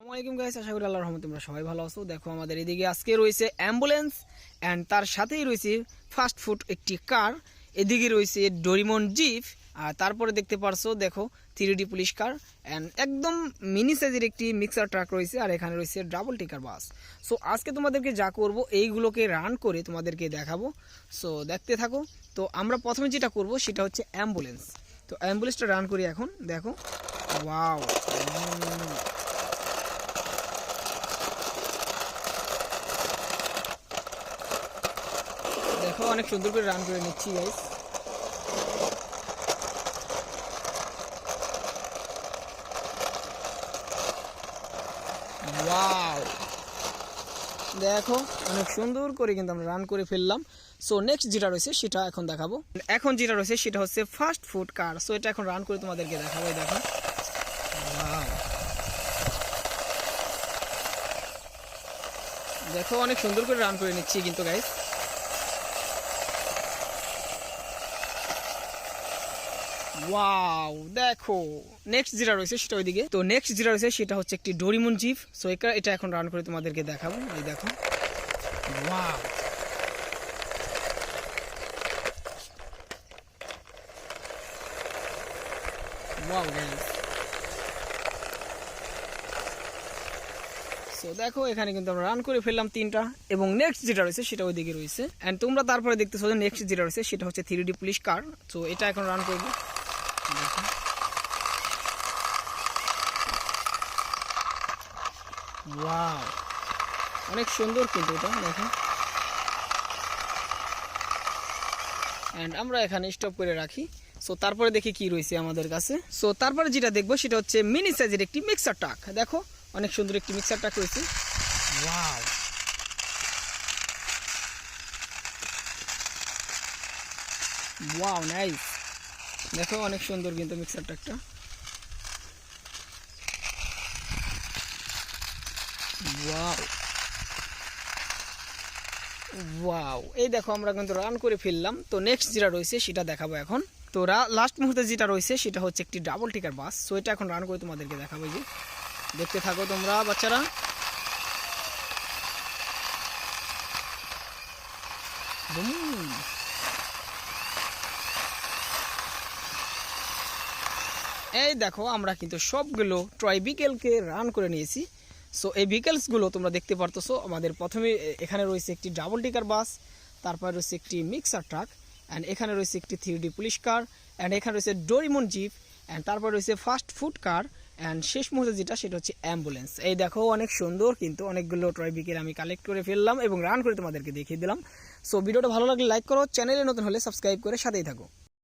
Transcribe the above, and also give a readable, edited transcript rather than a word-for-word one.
আসসালামু আলাইকুম গাইস, আশা করি আল্লাহর রহমতে তোমরা সবাই ভালো আছো। দেখো আমাদের এদিকে আজকে রয়েছে অ্যাম্বুলেন্স অ্যান্ড তার সাথেই রয়েছে ফাস্ট ফুড একটি কার, এদিকে রয়েছে ডোরিমন জিপ, আর তারপরে দেখতে পারছো দেখো 3D পুলিশ কার অ্যান্ড একদম মিনি সাইজের একটি মিক্সার ট্রাক রয়েছে, আর এখানে রয়েছে ডাবল টিকার বাস। সো আজকে তোমাদেরকে যা করব এইগুলোকে রান করে তোমাদেরকে দেখাবো। সো দেখতে থাকো। তো আমরা প্রথমে যেটা করব সেটা হচ্ছে অ্যাম্বুলেন্স। তো অ্যাম্বুলেন্সটা রান করি এখন। দেখো ওয়াও, দেখো অনেক সুন্দর করে রান করে নিচ্ছি গাইস। ওয়াও, দেখো অনেক সুন্দর করে কিন্তু আমরা রান করে ফেললাম। সো নেক্সট যেটা রয়েছে সেটা এখন দেখাবো। এখন যেটা রয়েছে সেটা হচ্ছে ফাস্ট ফুড কার। সো এটা এখন রান করে তোমাদেরকে দেখাবো। দেখো ওয়াও, দেখো অনেক সুন্দর করে রান করে নিচ্ছি কিন্তু গাইস। ওয়াও, দেখো নেক্সট যেটা রয়েছে সেটা ওইদিকে। তো নেক্সট যেটা রয়েছে সেটা হচ্ছে একটি ডোরিমন জিপ। সো এটা এখন রান করে তোমাদেরকে দেখাবো। এই দেখো ওয়াও, ওয়াও গাইস। সো দেখো এখানে কিন্তু আমরা রান করে ফেললাম তিনটা, এবং নেক্সট যেটা রয়েছে সেটা ওইদিকে রয়েছে। অ্যান্ড তোমরা তারপরে দেখতেছো যে নেক্সট যেটা রয়েছে সেটা হচ্ছে 3D পুলিশ কার। সো এটা এখন রান করবো। দেখো ওয়াও, অনেক সুন্দর কিন্তু এটা দেখো। অ্যান্ড আমরা এখানে স্টপ করে রাখি। সো তারপরে দেখি কি রয়েছে আমাদের কাছে। সো তারপরে যেটা দেখবো সেটা হচ্ছে মিনি সাইজের একটি মিক্সার ট্রাক। দেখো অনেক সুন্দর একটি মিক্সার ট্রাক রয়েছে। Wow, wow nice. দেখো অনেক সুন্দর কিন্তু মিক্সার ট্রাকটা। ওয়াও, ওয়াও, এই দেখো আমরা কিন্তু রান করে ফেললাম। তো নেক্সট যেটা রয়েছে সেটা দেখাবো এখন। তো লাস্ট মুহূর্তে যেটা রয়েছে সেটা হচ্ছে একটি ডাবল টিকার বাস। সো এটা এখন রান করে তোমাদেরকে দেখাবো। যে দেখতে থাকো তোমরা বাচ্চারা। বুম। এই দেখো আমরা কিন্তু সবগুলো টয় বিকেলকে রান করে নিয়েছি। সো এই বিকেলসগুলো তোমরা দেখতে পারতেছো। আমাদের প্রথমে এখানে রয়েছে একটি ডাবল টিকার বাস, তারপর রয়েছে একটি মিক্সার ট্রাক, অ্যান্ড এখানে রয়েছে একটি 3D পুলিশ কার, অ্যান্ড এখানে রয়েছে ডোরিমন জিপ, অ্যান্ড তারপর রয়েছে ফাস্ট ফুড কার, অ্যান্ড শেষ মুহূর্তে যেটা সেটা হচ্ছে অ্যাম্বুলেন্স। এই দেখো অনেক সুন্দর কিন্তু অনেকগুলো টয় বিকেল আমি কালেক্ট করে ফেললাম এবং রান করে তোমাদেরকে দেখিয়ে দিলাম। সো ভিডিওটা ভালো লাগলে লাইক করো, চ্যানেলে নতুন হলে সাবস্ক্রাইব করে সাথেই থাকো।